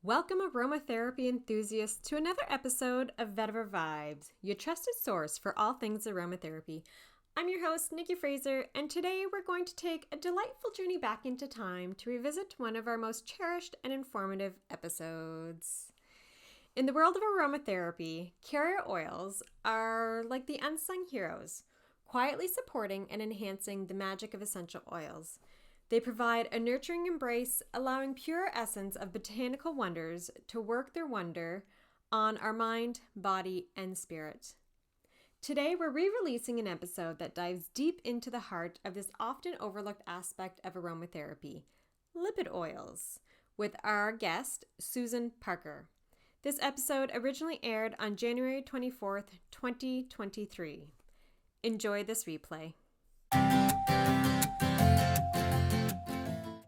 Welcome, aromatherapy enthusiasts, to another episode of Vetiver Vibes, your trusted source for all things aromatherapy. I'm your host, Nikki Fraser, and today we're going to take a delightful journey back into time to revisit one of our most cherished and informative episodes. In the world of aromatherapy, carrier oils are like the unsung heroes, quietly supporting and enhancing the magic of essential oils. They provide a nurturing embrace, allowing pure essence of botanical wonders to work their wonder on our mind, body, and spirit. Today, we're re-releasing an episode that dives deep into the heart of this often overlooked aspect of aromatherapy, lipid oils, with our guest, Susan Parker. This episode originally aired on January 24th, 2023. Enjoy this replay.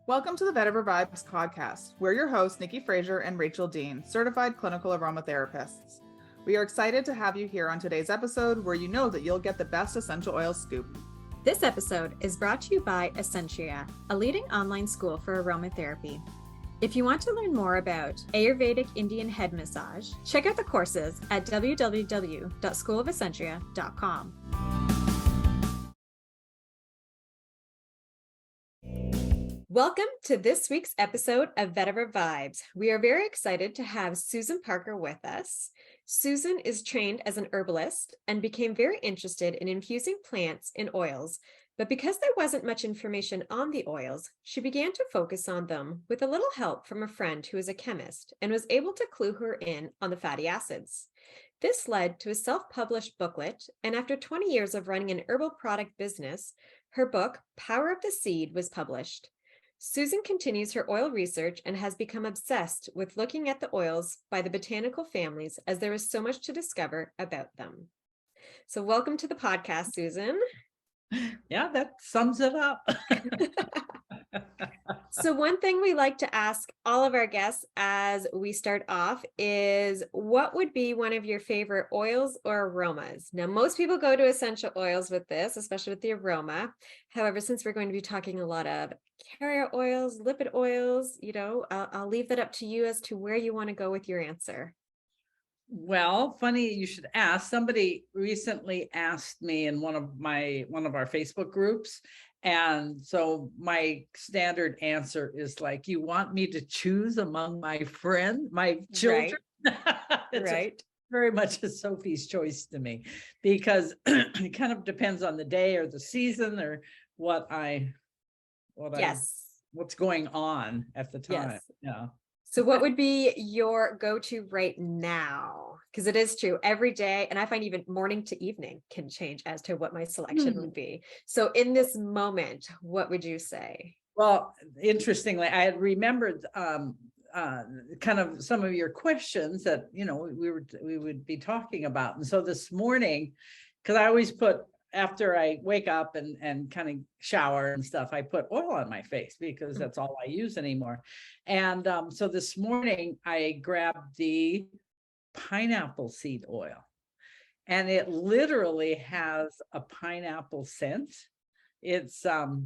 Welcome to the Vetiver Vibes podcast. We're your hosts, Nikki Fraser and Rachel Dean, certified clinical aromatherapists. We are excited to have you here on today's episode where you know that you'll get the best essential oil scoop. This episode is brought to you by Essentria, a leading online school for aromatherapy. If you want to learn more about Ayurvedic Indian head massage, check out the courses at www.schoolofessentria.com. Welcome to this week's episode of Vetiver Vibes. We are very excited to have Susan Parker with us. Susan is trained as an herbalist and became very interested in infusing plants in oils, but because there wasn't much information on the oils, she began to focus on them with a little help from a friend who is a chemist and was able to clue her in on the fatty acids. This led to a self-published booklet, and after 20 years of running an herbal product business, her book, Power of the Seed, was published. Susan continues her oil research and has become obsessed with looking at the oils by the botanical families, as there is so much to discover about them. So welcome to the podcast, Susan. Yeah, that sums it up. So one thing we like to ask all of our guests as we start off is, what would be one of your favorite oils or aromas? Now, most people go to essential oils with this, especially with the aroma. However, since we're going to be talking a lot of carrier oils, lipid oils, I'll leave that up to you as to where you want to go with your answer. Well, funny you should ask. Somebody recently asked me in one of our Facebook groups. And so my standard answer is like, you want me to choose among my children? Right. Very much a Sophie's choice to me, because it kind of depends on the day or the season or what's going on at the time. Yes. Yeah. So what would be your go-to right now? Because it is true every day, and I find even morning to evening can change as to what my selection would be. So in this moment, what would you say? Well, interestingly, I had remembered kind of some of your questions that, we would be talking about. And so this morning, because I always put, after I wake up and kind of shower and stuff, I put oil on my face because that's all I use anymore. And so this morning I grabbed the pineapple seed oil, and it literally has a pineapple scent. It's a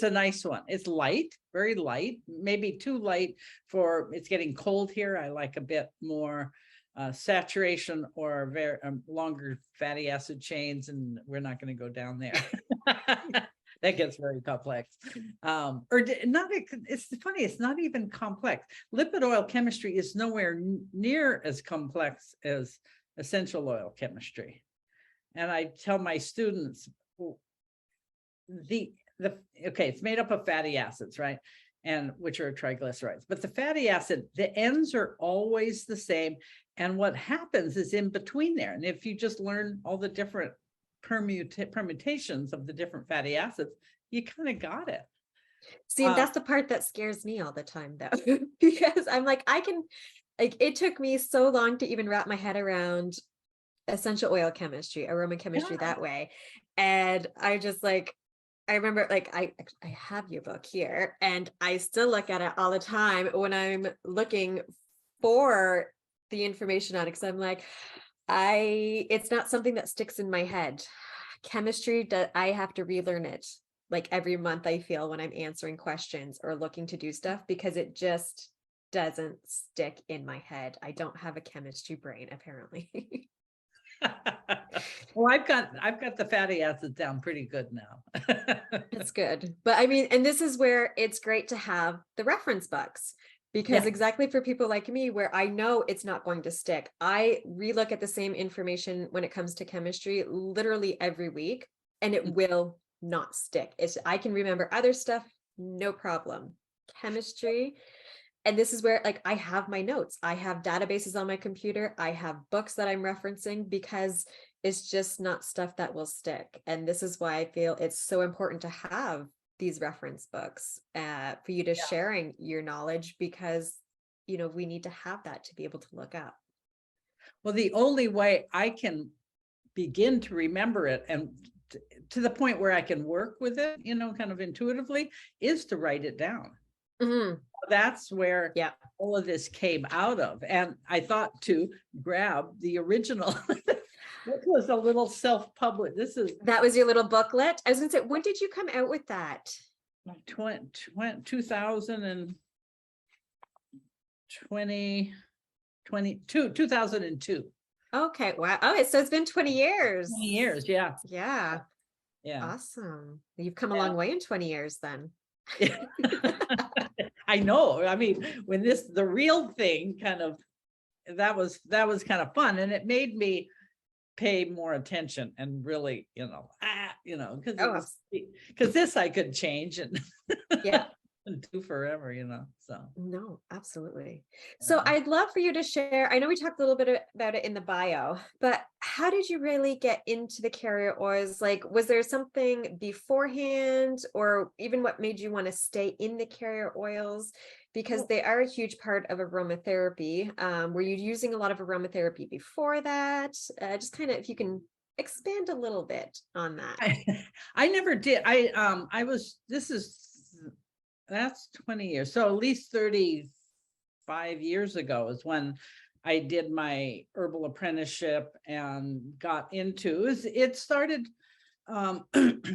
nice one. It's light, very light, maybe too light for, it's getting cold here. I like a bit more saturation or very longer fatty acid chains, and we're not going to go down there. That gets very complex. It's funny, it's not even complex. Lipid oil chemistry is nowhere near as complex as essential oil chemistry. And I tell my students, it's made up of fatty acids, right? And which are triglycerides, but the fatty acid, the ends are always the same. And what happens is in between there. And if you just learn all the different permutations of the different fatty acids, you kind of got it. See, that's the part that scares me all the time, though, because I'm like, it took me so long to even wrap my head around essential oil chemistry, aroma chemistry that way. And I remember, I have your book here, and I still look at it all the time when I'm looking for the information on it, because I'm like, it's not something that sticks in my head. Chemistry, I have to relearn it like every month, I feel, when I'm answering questions or looking to do stuff, because it just doesn't stick in my head. I don't have a chemistry brain, apparently. Well, I've got the fatty acids down pretty good now. That's good. But I mean, and this is where it's great to have the reference books, because Yeah. exactly for people like me, where I know it's not going to stick, I relook at the same information when it comes to chemistry literally every week, and it will not stick. I can remember other stuff, no problem. Chemistry. And this is where, like, I have my notes, I have databases on my computer, I have books that I'm referencing, because it's just not stuff that will stick. And this is why I feel it's so important to have these reference books for you to Yeah. sharing your knowledge, because we need to have that to be able to look up. Well, the only way I can begin to remember it, and to the point where I can work with it, kind of intuitively, is to write it down. Mhm. That's where Yeah. all of this came out of. And I thought to grab the original. This was a little self-published. This is That was your little booklet. I was gonna say, when did you come out with that? 2002. Okay, wow. Okay, so it's been 20 years. 20 years, yeah. Yeah. Yeah. Awesome. You've come a Yeah. long way in 20 years then. I know. I mean, when the real thing kind of, that was kind of fun, and it made me pay more attention and really, Oh, because this I could change and yeah. and do forever, so. No, absolutely. So Yeah. I'd love for you to share. I know we talked a little bit about it in the bio, but how did you really get into the carrier oils? Like, was there something beforehand, or even what made you want to stay in the carrier oils? Because they are a huge part of aromatherapy. Were you using a lot of aromatherapy before that? Just kind of, if you can expand a little bit on that. I never did. That's 20 years. So at least 35 years ago is when I did my herbal apprenticeship and got into it. Started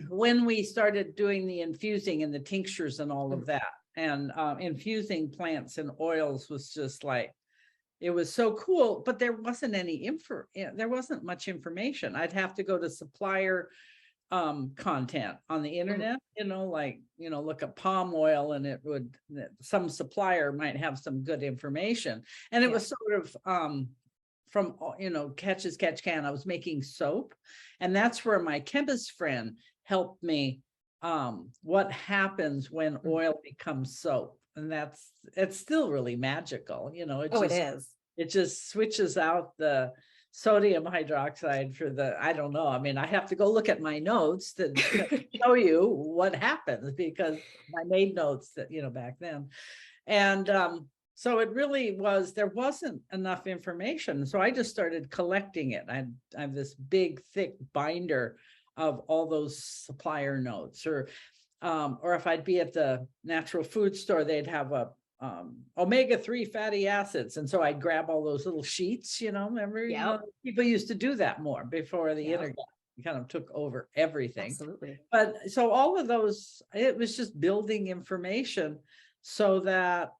when we started doing the infusing and the tinctures and all of that. And infusing plants and oils was just like, it was so cool, but there wasn't there wasn't much information. I'd have to go to supplier content on the internet, look at palm oil, and some supplier might have some good information. And it was sort of from catch as catch can. I was making soap, and that's where my chemist friend helped me what happens when oil becomes soap. And it's still really magical, It is. it just switches out the sodium hydroxide for I don't know. I mean, I have to go look at my notes to show you what happens, because I made notes that, back then. And so it really there wasn't enough information. So I just started collecting it. I have this big, thick binder of all those supplier notes, or if I'd be at the natural food store, they'd have a omega-3 fatty acids. And so I'd grab all those little sheets, remember, people used to do that more before the internet kind of took over everything. Absolutely. But so all of those, it was just building information so that,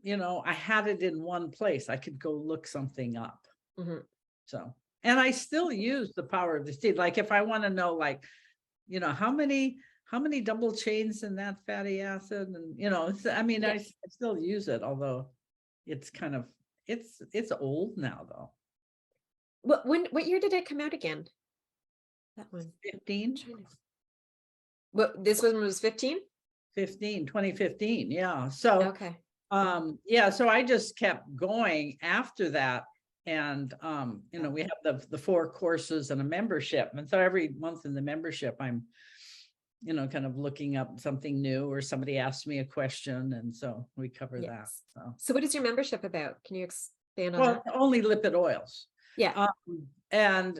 I had it in one place. I could go look something up. Mm-hmm. So, and I still use the power of the seed. Like if I want to know, like, how many double chains in that fatty acid, and I still use it, although it's kind of it's old now though. What year did it come out again? That one. 15. This one was 15? 2015. Yeah. So okay. So I just kept going after that. And we have the 4 courses and a membership. And so every month in the membership, I'm kind of looking up something new, or somebody asks me a question. And so we cover that. So what is your membership about? Can you expand on that? Only lipid oils. Yeah. And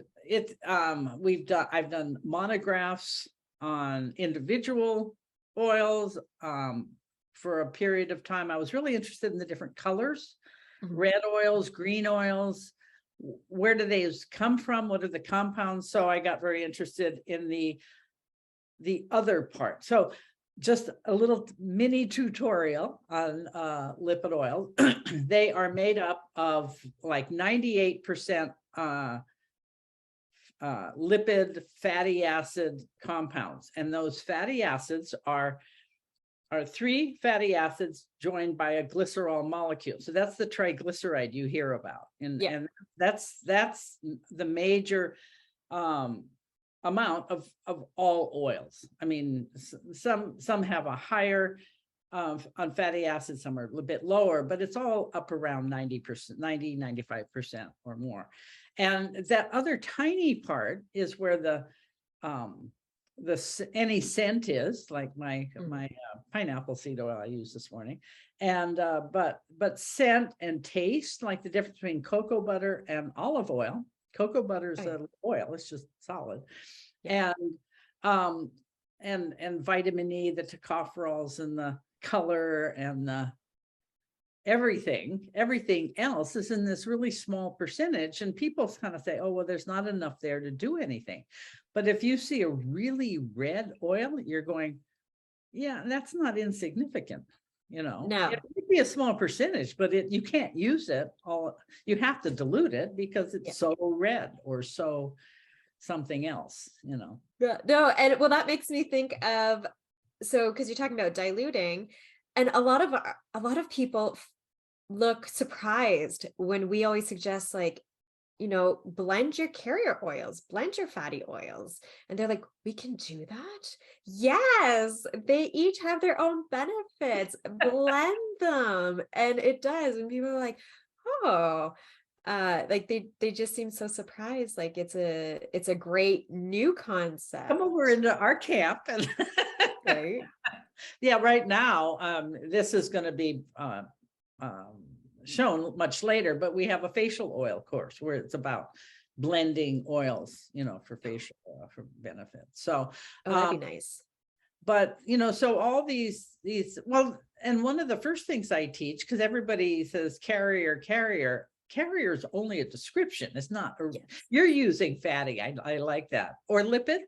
I've done monographs on individual oils. For a period of time, I was really interested in the different colors, red oils, green oils. Where do they come from? What are the compounds? So I got very interested in the other part. So just a little mini tutorial on lipid oil. They are made up of like 98% lipid fatty acid compounds. And those fatty acids are 3 fatty acids joined by a glycerol molecule. So that's the triglyceride you hear about. And that's the major amount of all oils. I mean, some have a higher on fatty acids, some are a little bit lower, but it's all up around 90%, 95% or more. And that other tiny part is where any scent is, like my pineapple seed oil I used this morning, and but scent and taste, like the difference between cocoa butter and olive oil. Cocoa butter is an oil; it's just solid, and vitamin E, the tocopherols, and the color, and the everything else is in this really small percentage. And people kind of say, oh, well, there's not enough there to do anything. But if you see a really red oil, you're going, yeah, that's not insignificant. No. It would be a small percentage, but you can't use it all. You have to dilute it because it's so red or so something else. No, and well, that makes me think of, so because you're talking about diluting, and a lot of people look surprised when we always suggest, like, blend your carrier oils, blend your fatty oils. And they're like, we can do that? Yes, they each have their own benefits. Blend them. And it does. And people are like, oh, like they just seem so surprised. Like it's a great new concept. Come over into our camp and right. Yeah, right now, this is going to be shown much later, but we have a facial oil course where it's about blending oils, for facial for benefits. So that'd be nice. But so all these well, and one of the first things I teach, because everybody says carrier is only a description. It's not. You're using fatty. I like that, or lipid.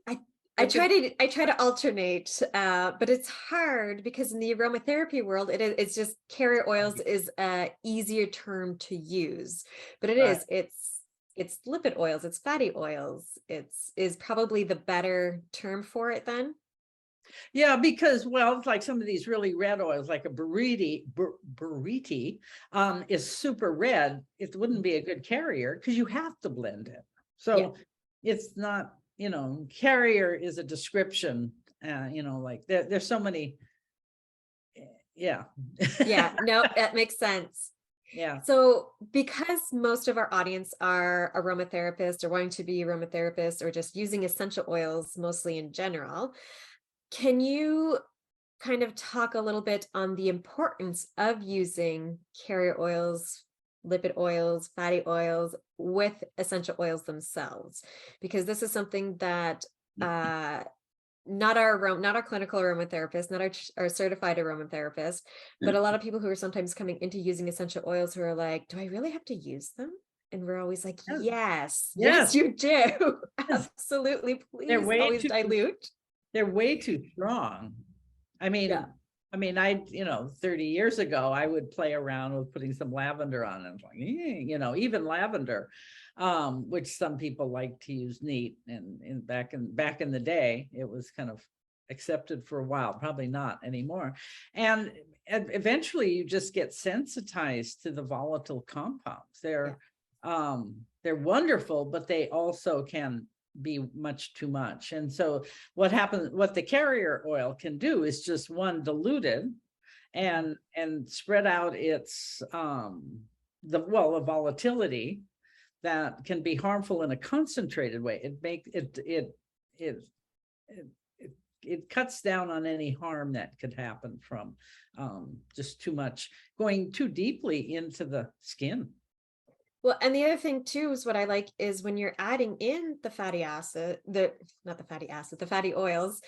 I try to alternate, but it's hard because in the aromatherapy world, it's just carrier oils is a easier term to use, but it's lipid oils, it's fatty oils, is probably the better term for it then. Yeah, because, well, it's like some of these really red oils, like a buriti is super red. It wouldn't be a good carrier because you have to blend it. So it's not, carrier is a description, like there's so many. Yeah. No, that makes sense. Yeah. So because most of our audience are aromatherapists or wanting to be aromatherapists or just using essential oils mostly in general, can you kind of talk a little bit on the importance of using carrier oils, lipid oils, fatty oils with essential oils themselves? Because this is something that not our clinical aromatherapist, not our certified aromatherapist, but a lot of people who are sometimes coming into using essential oils who are like, do I really have to use them? And we're always like, yes, you do. Absolutely. Please always dilute. They're way too strong. I mean, 30 years ago, I would play around with putting some lavender on and like, even lavender, which some people like to use neat. And back in the day, it was kind of accepted for a while, probably not anymore. And eventually you just get sensitized to the volatile compounds. They're wonderful, but they also can be much too much. And so what the carrier oil can do is just diluted and spread out its the volatility that can be harmful in a concentrated way. It cuts down on any harm that could happen from just too much, going too deeply into the skin. Well, and the other thing too is what I like is when you're adding in the fatty oils,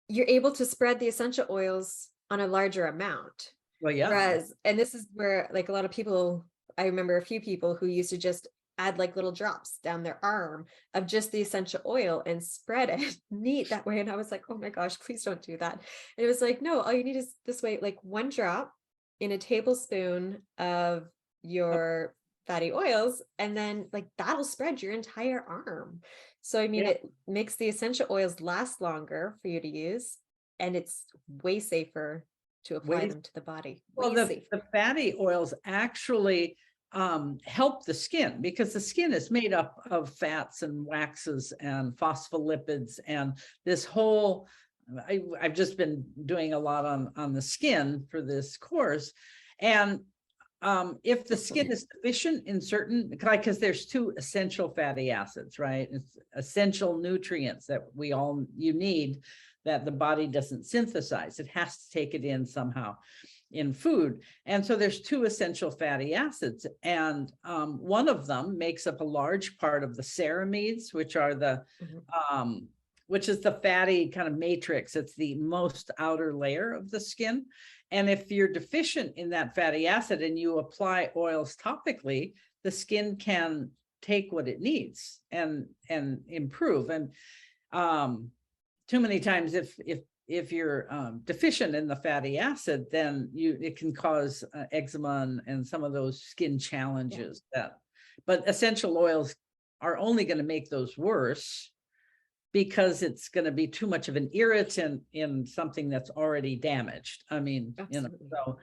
you're able to spread the essential oils on a larger amount. Well, yeah. And this is where, like, a lot of people, I remember a few people who used to just add like little drops down their arm of just the essential oil and spread it neat that way. And I was like, oh my gosh, please don't do that. And it was like, no, all you need is this way, like one drop in a tablespoon of your fatty oils, and then like that'll spread your entire arm. So I mean, Yeah. it makes the essential oils last longer for you to use, and it's way safer to apply Way them to the body. Well, Way the safer. fatty oils actually help the skin, because the skin is made up of fats and waxes and phospholipids and this whole. I've just been doing a lot on the skin for this course, and if the skin is deficient in certain, because there's two essential fatty acids, right? It's essential nutrients that you need, that the body doesn't synthesize. It has to take it in somehow in food. And so there's two essential fatty acids. And one of them makes up a large part of the ceramides, which are which is the fatty kind of matrix. It's the most outer layer of the skin. And if you're deficient in that fatty acid and you apply oils topically, the skin can take what it needs and improve. And too many times, if you're deficient in the fatty acid, then it can cause eczema and some of those skin challenges. But essential oils are only going to make those worse, because it's going to be too much of an irritant in something that's already damaged. I mean, Absolutely. so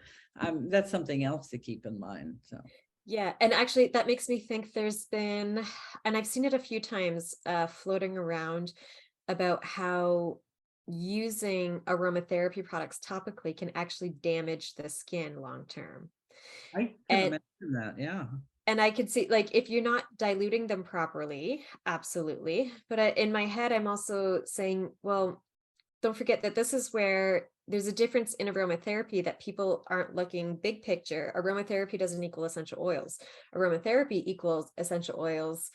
that's something else to keep in mind. So. Yeah, and actually that makes me think there's been, and I've seen it a few times floating around, about how using aromatherapy products topically can actually damage the skin long term. I can And imagine that, yeah. and I could see, like, if you're not diluting them properly, absolutely. But in my head, I'm also saying, well, don't forget that this is where there's a difference in aromatherapy, that people aren't looking big picture. Aromatherapy doesn't equal essential oils. Aromatherapy equals essential oils,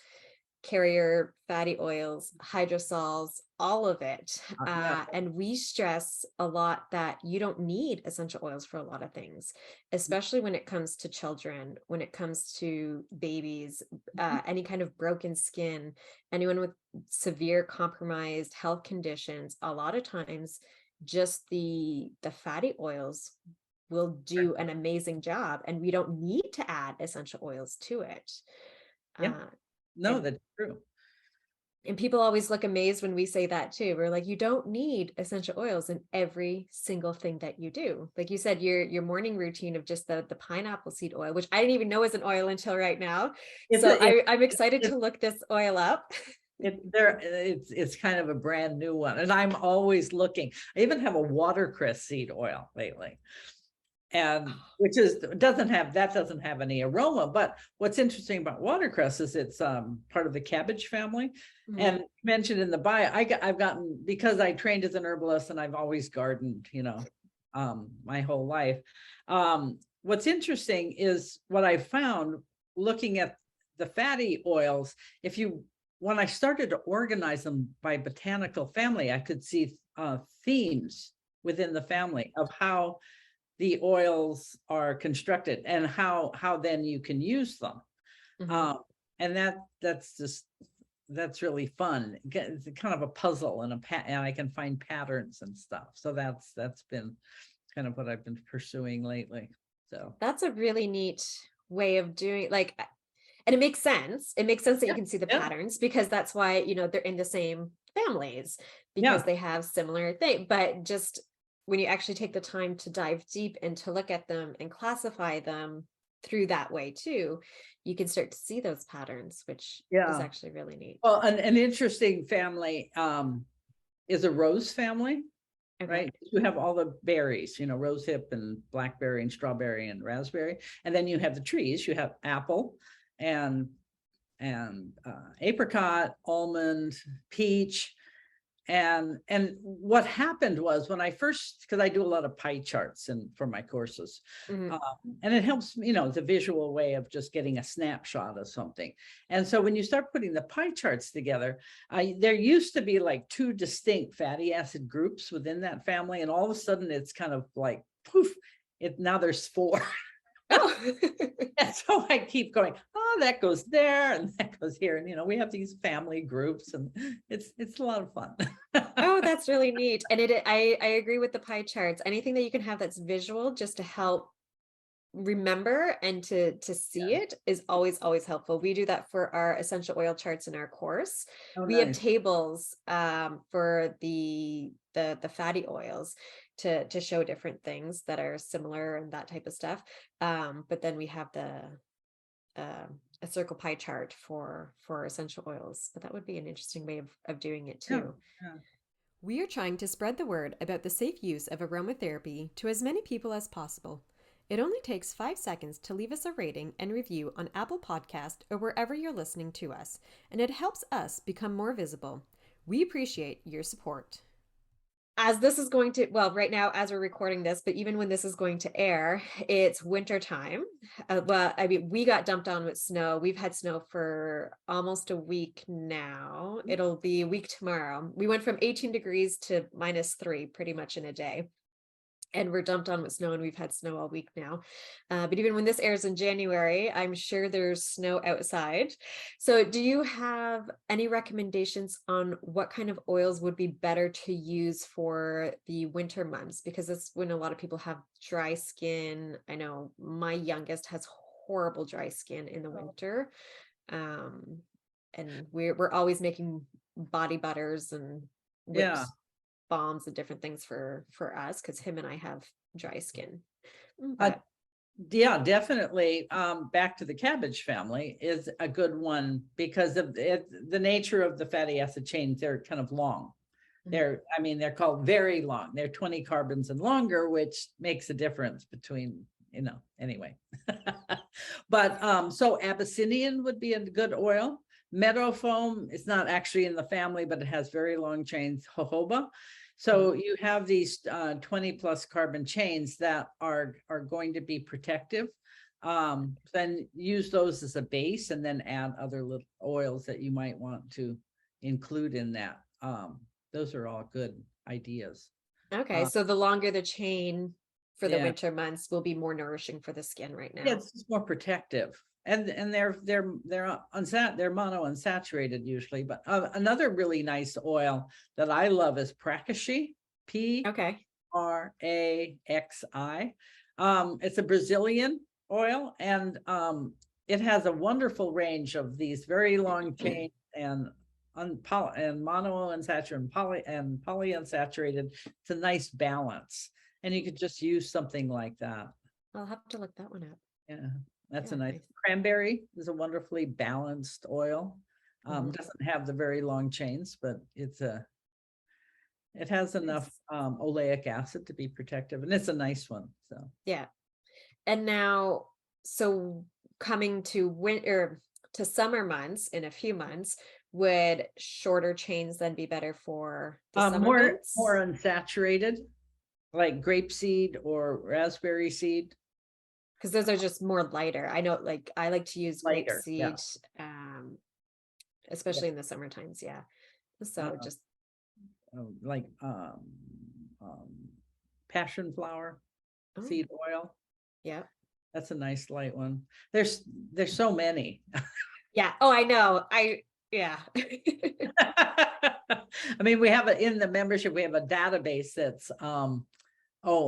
carrier fatty oils, hydrosols, all of it. Yeah. And we stress a lot that you don't need essential oils for a lot of things, especially when it comes to children, when it comes to babies, any kind of broken skin, anyone with severe compromised health conditions. A lot of times, just the fatty oils will do an amazing job, and we don't need to add essential oils to it. Yeah. No, And that's true. and people always look amazed when we say that too. We're like, you don't need essential oils in every single thing that you do. Like you said, your morning routine of just the pineapple seed oil, which I didn't even know was an oil until right now. So I'm excited to look this oil up. It's kind of a brand new one, and I'm always looking. I even have a watercress seed oil lately, and which doesn't have any aroma. But what's interesting about watercress is it's part of the cabbage family. And mentioned in the bio, I've gotten, because I trained as an herbalist and I've always gardened, my whole life. What's interesting is what I found looking at the fatty oils. When I started to organize them by botanical family, I could see themes within the family of how the oils are constructed and how then you can use them. And that's really fun. It's kind of a puzzle and I can find patterns and stuff. So that's been kind of what I've been pursuing lately. So that's a really neat way of doing, like, and it makes sense. It makes sense that you can see the patterns, because that's why, they're in the same families, because they have similar things. But just when you actually take the time to dive deep and to look at them and classify them through that way too, you can start to see those patterns, which is actually really neat. Well, an interesting family is a rose family, right? You have all the berries, rose hip and blackberry and strawberry and raspberry. And then you have the trees. You have apple and apricot, almond, peach. And what happened was, when I first, because I do a lot of pie charts for my courses, and it helps, it's a visual way of just getting a snapshot of something. And so when you start putting the pie charts together, there used to be like two distinct fatty acid groups within that family, and all of a sudden it's kind of like poof, now there's four. know. And so I keep going, oh, that goes there and that goes here. And, we have these family groups and it's a lot of fun. Oh, that's really neat. And I agree with the pie charts. Anything that you can have that's visual just to help remember and to see it is always helpful. We do that for our essential oil charts in our course. Oh, We have nice. tables for the fatty oils to show different things that are similar and that type of stuff. But then we have a circle pie chart for essential oils. But that would be an interesting way of doing it Yeah, too. yeah. We are trying to spread the word about the safe use of aromatherapy to as many people as possible. It only takes 5 seconds to leave us a rating and review on Apple Podcast or wherever you're listening to us, and it helps us become more visible. We appreciate your support. As this is going to, well, right now, as we're recording this, but even when this is going to air, it's winter time. Well, I mean, we got dumped on with snow. We've had snow for almost a week now. It'll be a week tomorrow. We went from 18 degrees to -3 pretty much in a day. And we're dumped on with snow, and we've had snow all week now. But even when this airs in January, I'm sure there's snow outside. So do you have any recommendations on what kind of oils would be better to use for the winter months? Because that's when a lot of people have dry skin. I know my youngest has horrible dry skin in the winter. And we're always making body butters and Yeah. whips balms and different things for us because him and I have dry skin. But Yeah, definitely. Back to the cabbage family is a good one because of the nature of the fatty acid chains. They're kind of long. They're called very long. They're 20 carbons and longer, which makes a difference between, anyway. But so Abyssinian would be a good oil. Meadow foam is not actually in the family, but it has very long chains, jojoba. So you have these 20 plus carbon chains that are going to be protective. Then use those as a base and then add other little oils that you might want to include in that. Those are all good ideas. okay, so the longer the chain for the Yeah. winter months will be more nourishing for the skin right now. Yeah, it's just more protective. And they're mono unsaturated usually, but another really nice oil that I love is Prakashi, Okay. Praxi. It's a Brazilian oil, and it has a wonderful range of these very long chain and mono unsaturated and polyunsaturated. It's a nice balance, and you could just use something like that. I'll have to look that one up. Yeah, that's Yeah, a nice. nice. Cranberry is a wonderfully balanced oil. Doesn't have the very long chains, but it has enough oleic acid to be protective, and it's a nice one. So Yeah. And now, so coming to winter to summer months in a few months, would shorter chains then be better for the summer months? more unsaturated, like grapeseed or raspberry seed. Because those are just more lighter. I know, like I like to use Lighter, yeah. grapeseed, especially in the summer times. Yeah. So just like passion flower seed oil. Yeah. That's a nice light one. There's so many. Yeah. Oh, I know. Yeah. I mean, we have in the membership, we have a database that's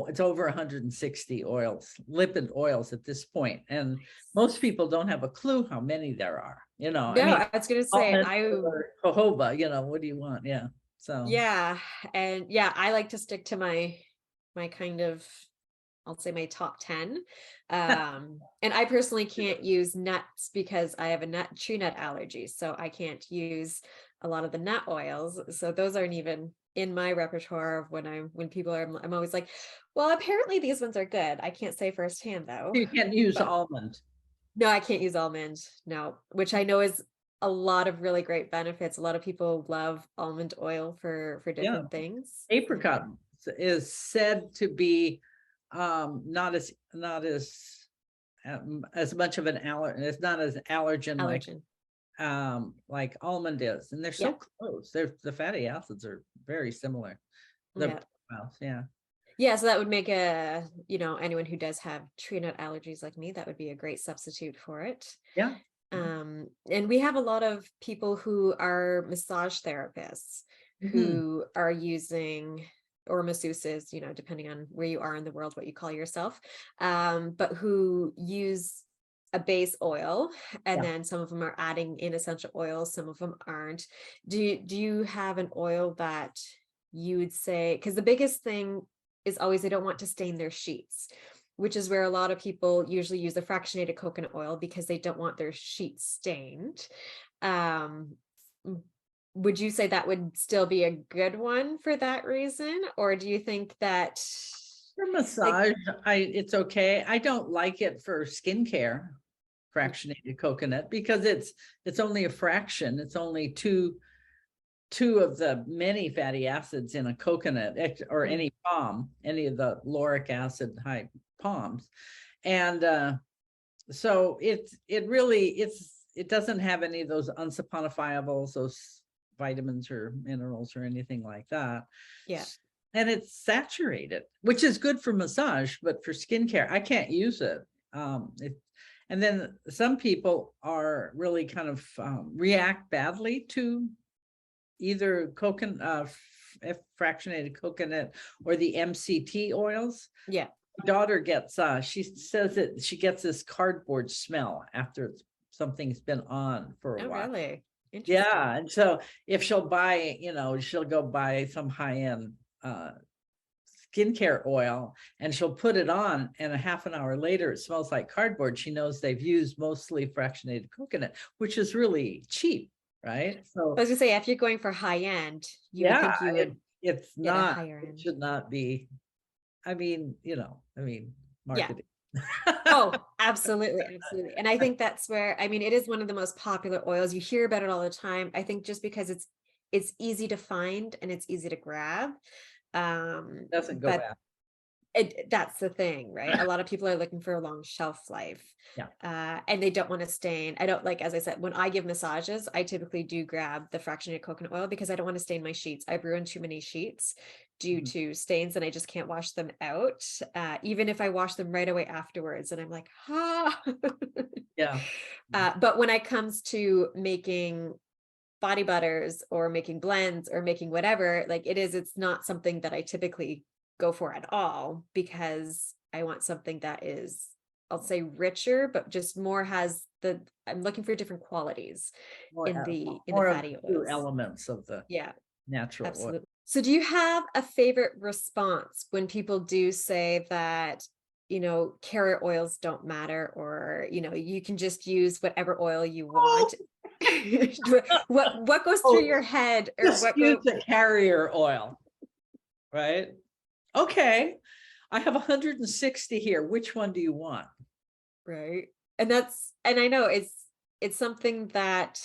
it's over 160 oils, lipid oils at this point. And most people don't have a clue how many there are, No, I was gonna say jojoba, what do you want? Yeah. So yeah. And yeah, I like to stick to my kind of, I'll say my top 10. And I personally can't use nuts because I have a tree nut allergy. So I can't use a lot of the nut oils. So those aren't even in my repertoire of when people are, I'm always like, well, apparently these ones are good. I can't say firsthand though. you can't use almond. No, I can't use almond. No, which I know is a lot of really great benefits. A lot of people love almond oil for different things. Apricot is said to be not as much of an allergen. It's not as allergen. Like almond is, and they're so close. The fatty acids are very similar. Yeah. Yeah, so that would make anyone who does have tree nut allergies like me, that would be a great substitute for it. Yeah. And we have a lot of people who are massage therapists Mhm. who are using, or masseuses, depending on where you are in the world, what you call yourself, but who use a base oil, and Yeah. then some of them are adding in essential oils, some of them aren't. Do you have an oil that you would say, because the biggest thing is always they don't want to stain their sheets, which is where a lot of people usually use the fractionated coconut oil because they don't want their sheets stained. Um, would you say that would still be a good one for that reason? Or do you think that, For like, massage, it's okay. I don't like it for skincare, fractionated coconut, because it's only a fraction. It's only two of the many fatty acids in a coconut or mm, any palm, any of the lauric acid high palms. And so it doesn't have any of those unsaponifiables, those vitamins or minerals or anything like that. yeah, And it's saturated, which is good for massage, but for skincare, I can't use it. And then some people are really kind of react badly to either coconut, fractionated coconut, or the MCT oils. yeah. My daughter gets, she says that she gets this cardboard smell after something's been on for a Oh, while. really? Interesting. Yeah, and so if she'll buy, she'll go buy some high-end skincare oil and she'll put it on, and a half an hour later it smells like cardboard. She knows they've used mostly fractionated coconut, which is really cheap, right? I So was gonna say, if you're going for high end, you would yeah, think you would it's get a not, higher it end. should not be. Yeah. Marketing. Oh, absolutely, absolutely. And I think that's where, it is one of the most popular oils. You hear about it all the time. I think just because it's easy to find and it's easy to grab. Doesn't go But bad. that's the thing, right? A lot of people are looking for a long shelf life. Yeah. And they don't want to stain. I don't, like, as I said, when I give massages, I typically do grab the fractionated coconut oil because I don't want to stain my sheets. I've ruined too many sheets due Mhm. to stains and I just can't wash them out. Even if I wash them right away afterwards, and I'm like, Yeah. but when it comes to making body butters or making blends or making whatever, like it's not something that I typically go for at all, because I want something that is, I'll say, richer, but just more I'm looking for different qualities More, in the more of fatty the oils. elements of the Yeah, natural oil. absolutely. So do you have a favorite response when people do say that, carrier oils don't matter, or, you can just use whatever oil you Oh, want? What goes through oh, your head, or just what use go the carrier oil, right? Okay. I have 160 here. Which one do you want? right? And I know it's something that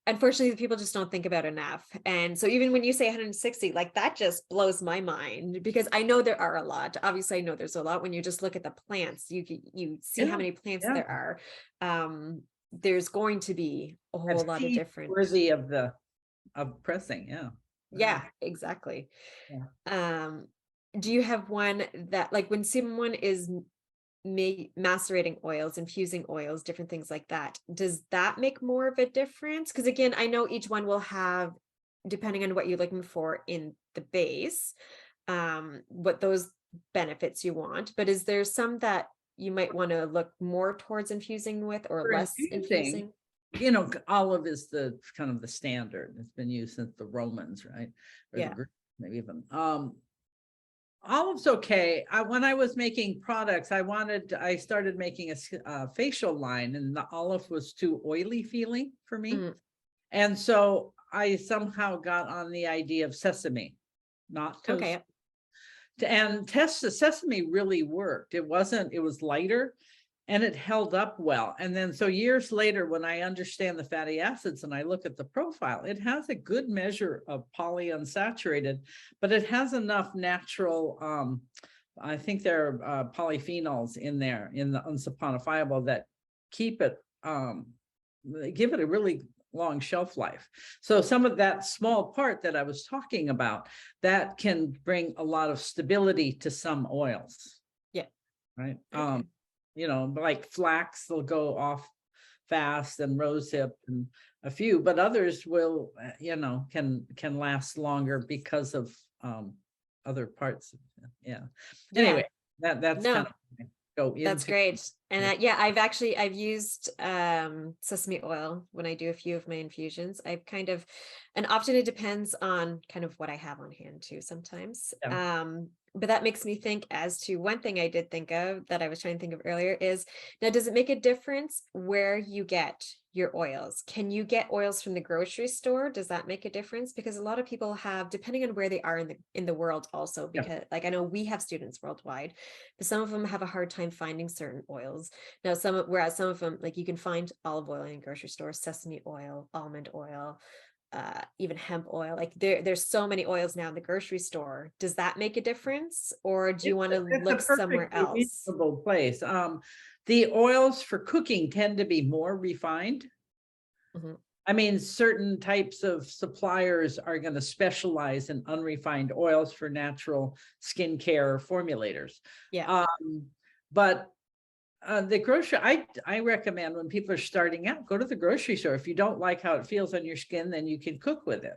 unfortunately people just don't think about enough. And so even when you say 160, like, that just blows my mind, because I know there are a lot. Obviously, I know there's a lot. When you just look at the plants, you see how Yeah. many plants Yeah. there are. There's going to be a I've whole lot of seen different. worthy of pressing. Yeah. Yeah, exactly. Yeah. Um, do you have one that, like, when someone is macerating oils, infusing oils, different things like that, does that make more of a difference? Because again, I know each one will have, depending on what you're looking for in the base, what those benefits you want. But is there some that you might want to look more towards infusing with, or For less infusing, infusing? olive is the kind of the standard. It's been used since the Romans, right? Or the Yeah. Greeks, maybe even. Olive's okay. When I was making products, I started making a facial line, and the olive was too oily feeling for me. Mm, And so I somehow got on the idea of sesame, not toast. okay. And sesame really worked. It was lighter and it held up well. And then so years later, when I understand the fatty acids and I look at the profile, it has a good measure of polyunsaturated, but it has enough natural, I think there are polyphenols in there in the unsaponifiable that keep it, give it a really long shelf life. So some of that small part that I was talking about, that can bring a lot of stability to some oils. Yeah. Right. Okay. Like flax, they'll go off fast, and rosehip and a few, but others will, can last longer because of other parts. Yeah. Yeah. Anyway, that's No, kind of go that's into. great. And I've used sesame oil when I do a few of my infusions. And often it depends on kind of what I have on hand too sometimes. Yeah. But that makes me think as to one thing I did think of that I was trying to think of earlier is, now, does it make a difference where you get your oils? Can you get oils from the grocery store? Does that make a difference? Because a lot of people have, depending on where they are in the world also, Yeah. because like I know we have students worldwide, but some of them have a hard time finding certain oils. Now, whereas some of them, like you can find olive oil in grocery stores, sesame oil, almond oil, even hemp oil. Like there's so many oils now in the grocery store. Does that make a difference, or do you want to It's a look somewhere perfectly else? reasonable place. The oils for cooking tend to be more refined. Mhm. I mean, certain types of suppliers are going to specialize in unrefined oils for natural skincare formulators. Yeah. But the grocery, I recommend when people are starting out, go to the grocery store. If you don't like how it feels on your skin, then you can cook with it,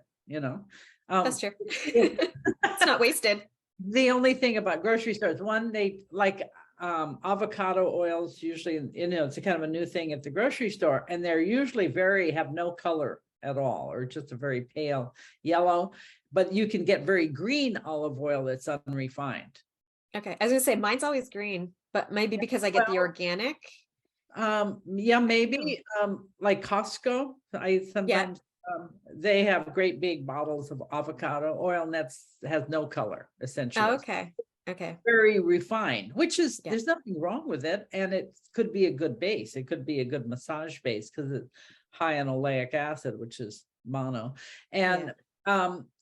That's true. If- It's not wasted. The only thing about grocery stores, one, they like avocado oils, usually, it's a kind of a new thing at the grocery store, and they're usually have no color at all, or just a very pale yellow, but you can get very green olive oil that's unrefined. Okay. I was gonna say mine's always green, but maybe because I get the organic. Yeah, maybe like Costco, I Yeah. sometimes they have great big bottles of avocado oil, and has no color Oh, essentially. okay. Okay. Very refined, which is, Yeah. there's nothing wrong with it, and it could be a good base. It could be a good massage base because it's high in oleic acid, which is mono. And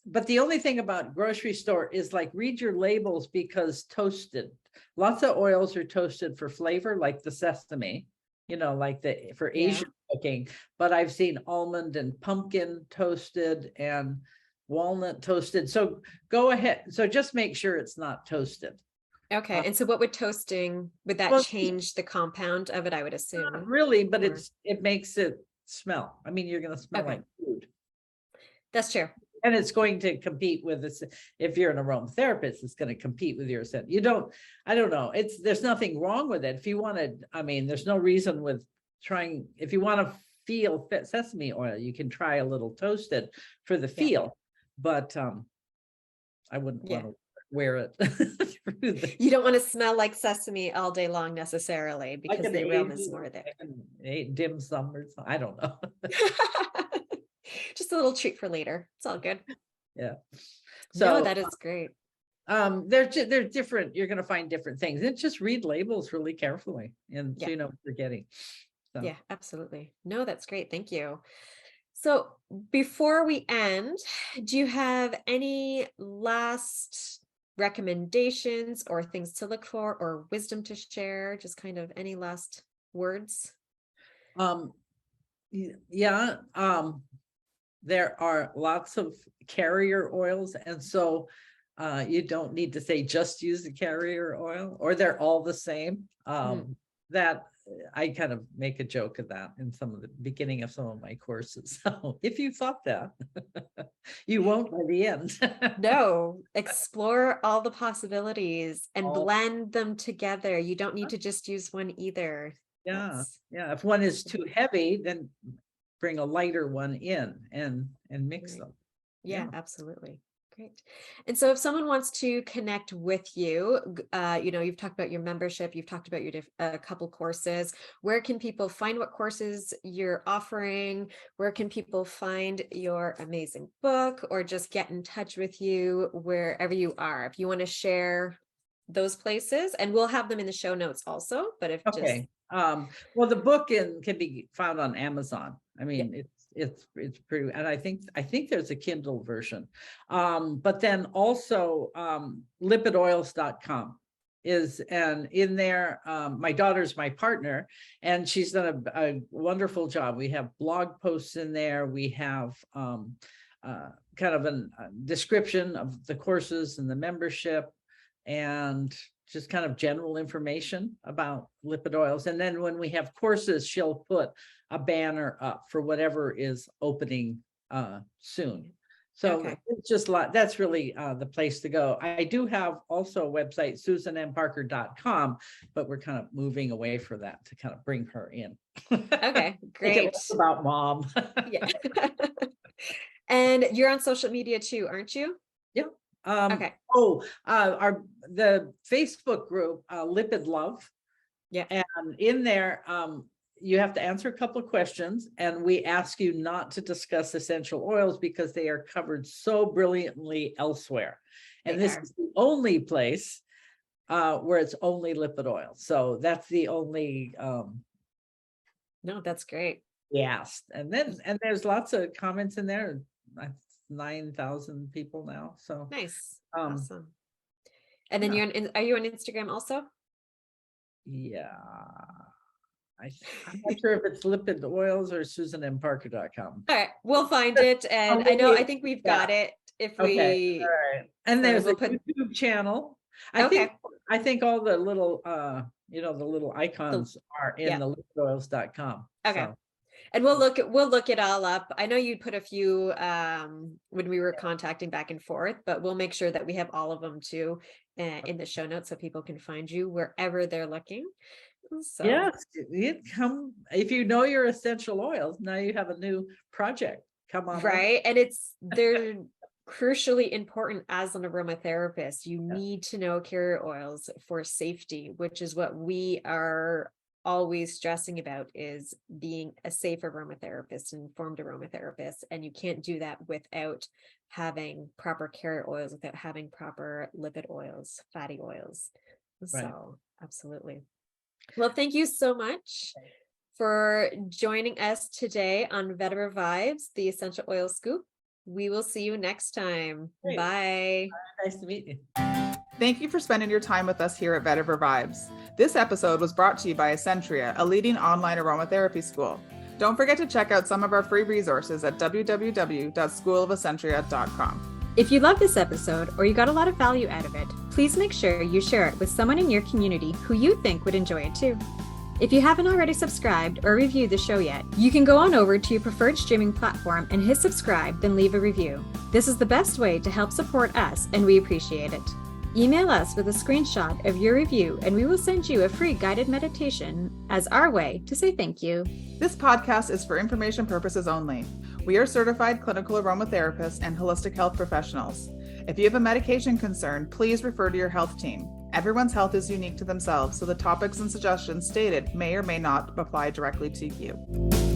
but the only thing about grocery store is, like, read your labels, because toasted, lots of oils are toasted for flavor, like the sesame, like for Yeah. Asian cooking. But I've seen almond and pumpkin toasted and walnut toasted. So go ahead. So just make sure it's not toasted. Okay. And so what would that Well, change the compound of it, I would not assume? really, but Or it makes it smell. I mean, you're going to smell okay. like food. That's true. And it's going to compete with this. If you're an aromatherapist, it's going to compete with your scent. I don't know. There's nothing wrong with it. If you wanted, I mean, there's no reason with trying, if you want to feel sesame oil, you can try a little toasted for the Yeah. feel, but I wouldn't Yeah. want to wear it through You don't want to smell like sesame all day long necessarily, like because an the aroma is more there. dim sum or something. I don't know. Just a little treat for later. It's all good. Yeah. No, So that is great. they're different. You're going to find different things, and just read labels really carefully, and so Yeah. you know what you're getting. So. Yeah, absolutely. No, that's great. Thank you. So before we end, do you have any last recommendations or things to look for or wisdom to share? Just kind of any last words? Um, yeah, there are lots of carrier oils, and so you don't need to say just use the carrier oil, or they're all the same. That I kind of make a joke of that in some of the beginning of some of my courses. So if you thought that, you won't by the end. No, explore all the possibilities and All- blend them together. You don't need to just use one either. yeah, yeah. If one is too heavy, then bring a lighter one in and mix Right. them. Yeah, absolutely. Great. And so if someone wants to connect with you, you've talked about your membership, you've talked about your couple courses. Where can people find what courses you're offering? Where can people find your amazing book, or just get in touch with you wherever you are? If you want to share those places, and we'll have them in the show notes also, but if just, Okay. Well, the book can be found on Amazon. I yeah, mean, it's pretty, and I think there's a Kindle version. But then also lipidoils.com and in there, my daughter's my partner, and she's done a wonderful job. We have blog posts in there. We have kind of a description of the courses and the membership, and just kind of general information about lipid oils. And then when we have courses, she'll put a banner up for whatever is opening soon. So it's just that's really the place to go. I do have also a website, susanmparker.com, but we're kind of moving away from that to kind of bring her in. Okay, great. It's about mom. Yeah. And you're on social media too, aren't you? Yeah. Okay. The Facebook group, Lipid Love. Yeah. And in there, you have to answer a couple of questions, and we ask you not to discuss essential oils because they are covered so brilliantly elsewhere. And this is the only place where it's only lipid oil. So that's the only No, that's great. Yes. And there's lots of comments in there. 9,000 people now. So nice. Awesome. And then are you on Instagram also? Yeah. I'm not sure if it's lipid oils or susanmparker.com. All right, we'll find it. And I think we've got it. If we all right. And there's a YouTube channel. I think all the little the little icons are in the lipidoils.com. Okay. So. And we'll look it all up. I know you put a few when we were contacting back and forth, but we'll make sure that we have all of them too in the show notes so people can find you wherever they're looking. So. Yes, if you know your essential oils, now you have a new project. Come on. Right. And they're crucially important as an aromatherapist. You need to know carrier oils for safety, which is what we are always stressing about, is being a safe aromatherapist, informed aromatherapist. And you can't do that without having proper carrier oils, without having proper lipid oils, fatty oils. Right. So absolutely. Well, thank you so much for joining us today on Vetiver Vibes, the Essential Oil Scoop. We will see you next time. Great. Bye. Nice to meet you. Thank you for spending your time with us here at Vetiver Vibes. This episode was brought to you by Essentria, a leading online aromatherapy school. Don't forget to check out some of our free resources at www.schoolofessentria.com. If you love this episode or you got a lot of value out of it, please make sure you share it with someone in your community who you think would enjoy it too. If you haven't already subscribed or reviewed the show yet, you can go on over to your preferred streaming platform and hit subscribe, then leave a review. This is the best way to help support us, and we appreciate it. Email us with a screenshot of your review, and we will send you a free guided meditation as our way to say thank you. This podcast is for information purposes only. We are certified clinical aromatherapists and holistic health professionals. If you have a medication concern, please refer to your health team. Everyone's health is unique to themselves, so the topics and suggestions stated may or may not apply directly to you.